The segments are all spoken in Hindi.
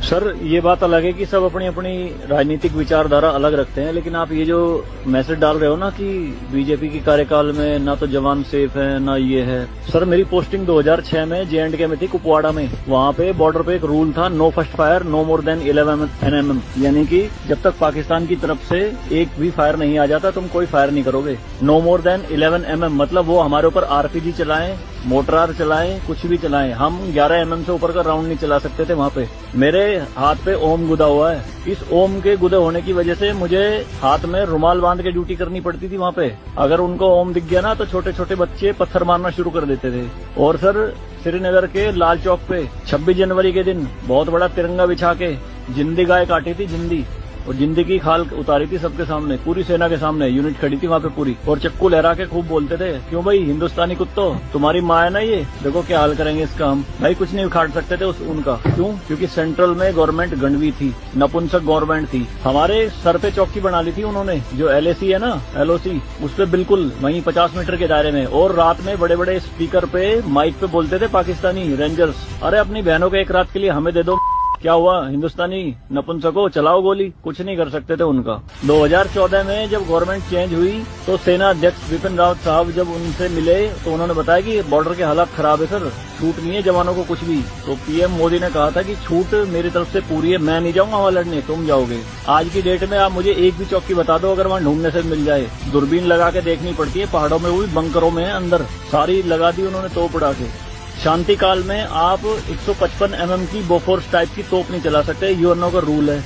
सर ये बात अलग है कि सब अपनी अपनी राजनीतिक विचारधारा अलग रखते हैं, लेकिन आप ये जो मैसेज डाल रहे हो ना कि बीजेपी की कार्यकाल में ना तो जवान सेफ है ना ये है। सर मेरी पोस्टिंग 2006 में जे.एंड.के में थी, कुपवाड़ा में। वहाँ पे बॉर्डर पे एक रूल था, no first fire no more than 11 NM, यानी कि जब तक पाकिस्तान की तरफ से एक भी फायर नहीं आ जाता तुम कोई फायर नहीं करोगे। नो मोर देन 11 MM मतलब वो हमारे ऊपर RPG चलाएं, मोटरार चलाएं, कुछ भी चलाएं, हम 11 MM से ऊपर का राउंड नहीं चला सकते थे वहाँ पे। मेरे हाथ पे ओम गुदा हुआ है। इस ओम के गुदे होने की वजह से मुझे हाथ में रुमाल बांध के ड्यूटी करनी पड़ती थी वहाँ पे। अगर उनको ओम दिख गया ना तो छोटे छोटे बच्चे पत्थर मारना शुरू कर देते थे। और सर श्रीनगर के लाल चौक पे 26 जनवरी के दिन बहुत बड़ा तिरंगा बिछा के जिंदी गाय काटी थी, जिंदी, और जिंदी की खाल उतारी थी सबके सामने, पूरी सेना के सामने। यूनिट खड़ी थी वहाँ पे पूरी, और चक्कू लहरा के खूब बोलते थे, क्यों भाई हिंदुस्तानी कुत्तों, तुम्हारी माँ है ना ये, देखो क्या हाल करेंगे इसका हम। भाई कुछ नहीं उखाड़ सकते थे उनका। क्यों? क्योंकि सेंट्रल में गवर्नमेंट गंडवी थी, नपुंसक गवर्नमेंट थी। हमारे सर पे चौकी बना ली थी उन्होंने, जो LAC है ना, LOC, उस पे बिल्कुल वहीं 50 मीटर के दायरे में। और रात में बड़े बड़े स्पीकर पे माइक पे बोलते थे पाकिस्तानी रेंजर्स, अरे अपनी बहनों के एक रात के लिए हमें दे दो। क्या हुआ हिंदुस्तानी नपुंसको, चलाओ गोली। कुछ नहीं कर सकते थे उनका। 2014 में जब गवर्नमेंट चेंज हुई तो सेना अध्यक्ष बिपिन रावत साहब जब उनसे मिले तो उन्होंने बताया कि बॉर्डर के हालात खराब है सर, छूट नहीं है जवानों को कुछ भी। तो PM मोदी ने कहा था कि छूट मेरी तरफ से पूरी है, मैं नहीं जाऊंगा वहां लड़ने, तुम जाओगे। आज की डेट में आप मुझे एक भी चौकी बता दो अगर वहां ढूंढने से मिल जाए। दूरबीन लगा के देखनी पड़ती है, पहाड़ों में, वो भी बंकरों में है अंदर, सारी लगा दी उन्होंने तोप उड़ा के। शांति काल में आप 155 MM की बोफोर्स टाइप की तोप नहीं चला सकते, यूएनओ का रूल है।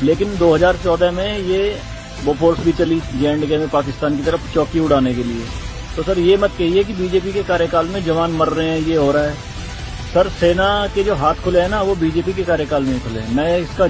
लेकिन 2014 में ये बोफोर्स भी चली जे.एंड.के में पाकिस्तान की तरफ चौकी उड़ाने के लिए। तो सर ये मत कहिए कि बीजेपी के कार्यकाल में जवान मर रहे हैं, ये हो रहा है। सर सेना के जो हाथ खुले हैं ना वो बीजेपी के कार्यकाल में खुले हैं। मैं इसका